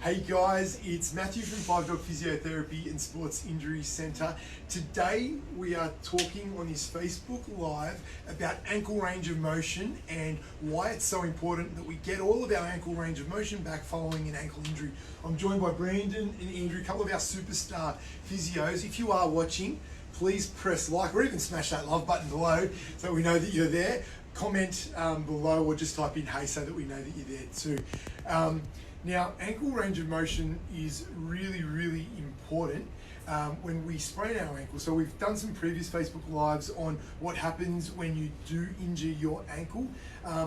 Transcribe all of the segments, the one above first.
Hey guys, it's Matthew from 5 Dog Physiotherapy and Sports Injury Centre. Today we are talking on this Facebook Live about ankle range of motion and why it's so important that we get all of our ankle range of motion back following an ankle injury. I'm joined by Brandon and Andrew, a couple of our superstar physios. If you are watching, please press like or even smash that love button below so we know that you're there. Comment below or just type in hey so that we know that you're there too. Now, ankle range of motion is really important when we sprain our ankle. So we've done some previous Facebook Lives on what happens when you do injure your ankle.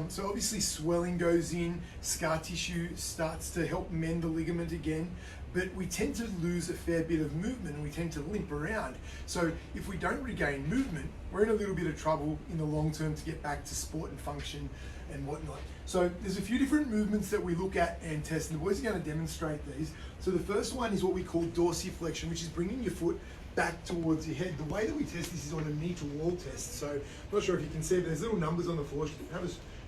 So obviously swelling goes in, scar tissue starts to help mend the ligament again, but we tend to lose a fair bit of movement and we tend to limp around. So if we don't regain movement, we're in a little bit of trouble in the long term to get back to sport and function and whatnot. So there's a few different movements that we look at and test, and the boys are going to demonstrate these. So the first one is what we call dorsiflexion, which is bringing your foot back towards your head. The way that we test this is on a knee to wall test. So I'm not sure if you can see, but there's little numbers on the floor.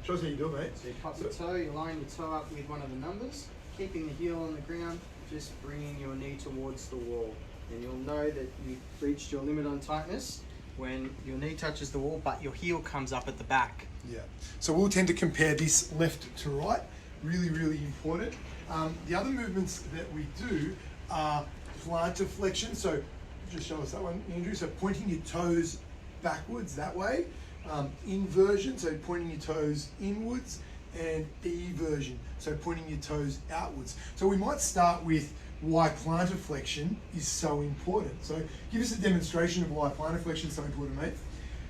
Show us how you do it, mate. So you pop your toe, you line your toe up with one of the numbers, keeping the heel on the ground, just bringing your knee towards the wall. And you'll know that you've reached your limit on tightness when your knee touches the wall, but your heel comes up at the back. Yeah. So we'll tend to compare this left to right. Really important. The other movements that we do are plantar flexion. So just show us that one, Andrew. So pointing your toes backwards that way. Inversion, so pointing your toes inwards, and eversion, so pointing your toes outwards. So we might start with why plantar flexion is so important. So give us a demonstration of why plantar flexion is so important, mate.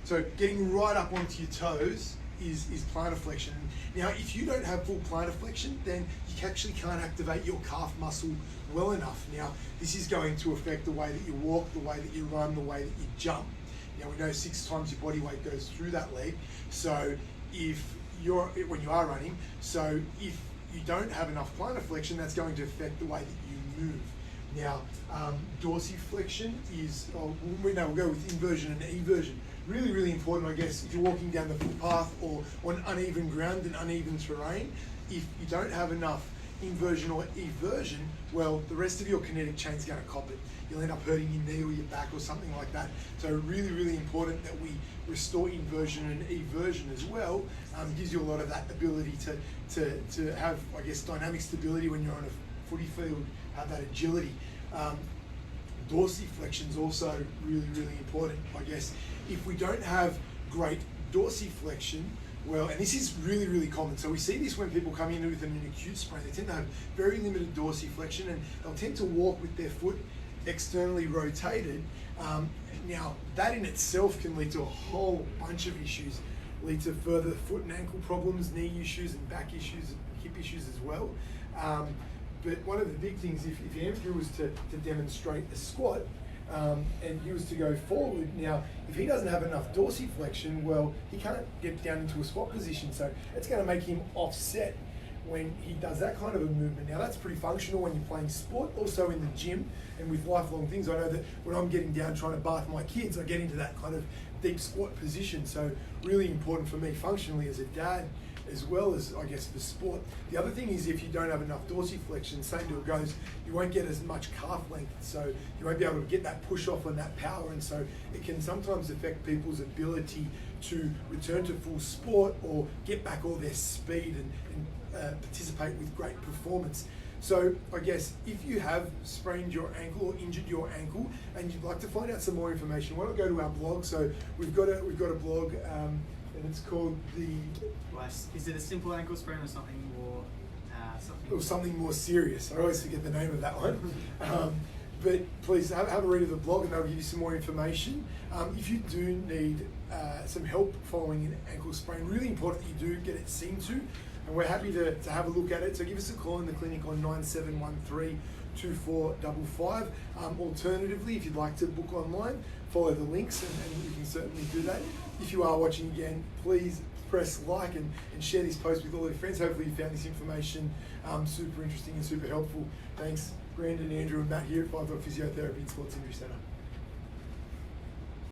So getting right up onto your toes is plantar flexion. Now, if you don't have full plantar flexion, then you actually can't activate your calf muscle well enough. Now, this is going to affect the way that you walk, the way that you run, the way that you jump. Now, we know 6 times your body weight goes through that leg. So when you are running, so if you don't have enough plantar flexion, that's going to affect the way that you move. Now, dorsiflexion is, we'll go with inversion and eversion. Really important, I guess, if you're walking down the footpath or on uneven ground and uneven terrain. If you don't have enough inversion or eversion, well, the rest of your kinetic chain's going to cop it. You'll end up hurting your knee or your back or something like that. So really important that we restore inversion and eversion as well. Gives you a lot of that ability to have, I guess, dynamic stability when you're on a footy field, have that agility. Dorsiflexion is also really important, I guess. If we don't have great dorsiflexion, well, and this is really common. So we see this when people come in with an acute sprain. They tend to have very limited dorsiflexion and they'll tend to walk with their foot externally rotated. Now, that in itself can lead to a whole bunch of issues, lead to further foot and ankle problems, knee issues and back issues and hip issues as well. But one of the big things, if Andrew was to demonstrate a squat, and he was to go forward, now if he doesn't have enough dorsiflexion, well, he can't get down into a squat position, so it's going to make him offset when he does that kind of a movement. Now that's pretty functional when you're playing sport, also in the gym and with lifelong things. I know that when I'm getting down trying to bath my kids, I get into that kind of deep squat position, so really important for me functionally as a dad, as well as, I guess, for sport. The other thing is if you don't have enough dorsiflexion, same deal goes, you won't get as much calf length, so you won't be able to get that push off on that power, and so it can sometimes affect people's ability to return to full sport or get back all their speed and participate with great performance. So I guess if you have sprained your ankle or injured your ankle and you'd like to find out some more information, why not go to our blog? So we've got a blog, and it's called Is it a simple ankle sprain or something more? Something more serious. I always forget the name of that one. But please have a read of the blog and they'll give you some more information. If you do need some help following an ankle sprain, really important that you do get it seen to, and we're happy to have a look at it. So give us a call in the clinic on 9713-2455. Alternatively, if you'd like to book online, follow the links and you can certainly do that. If you are watching again, please press like and share this post with all your friends. Hopefully you found this information super interesting and super helpful. Thanks, Brandon, Andrew and Matt here at 5 Dog Physiotherapy and Sports Injury Centre.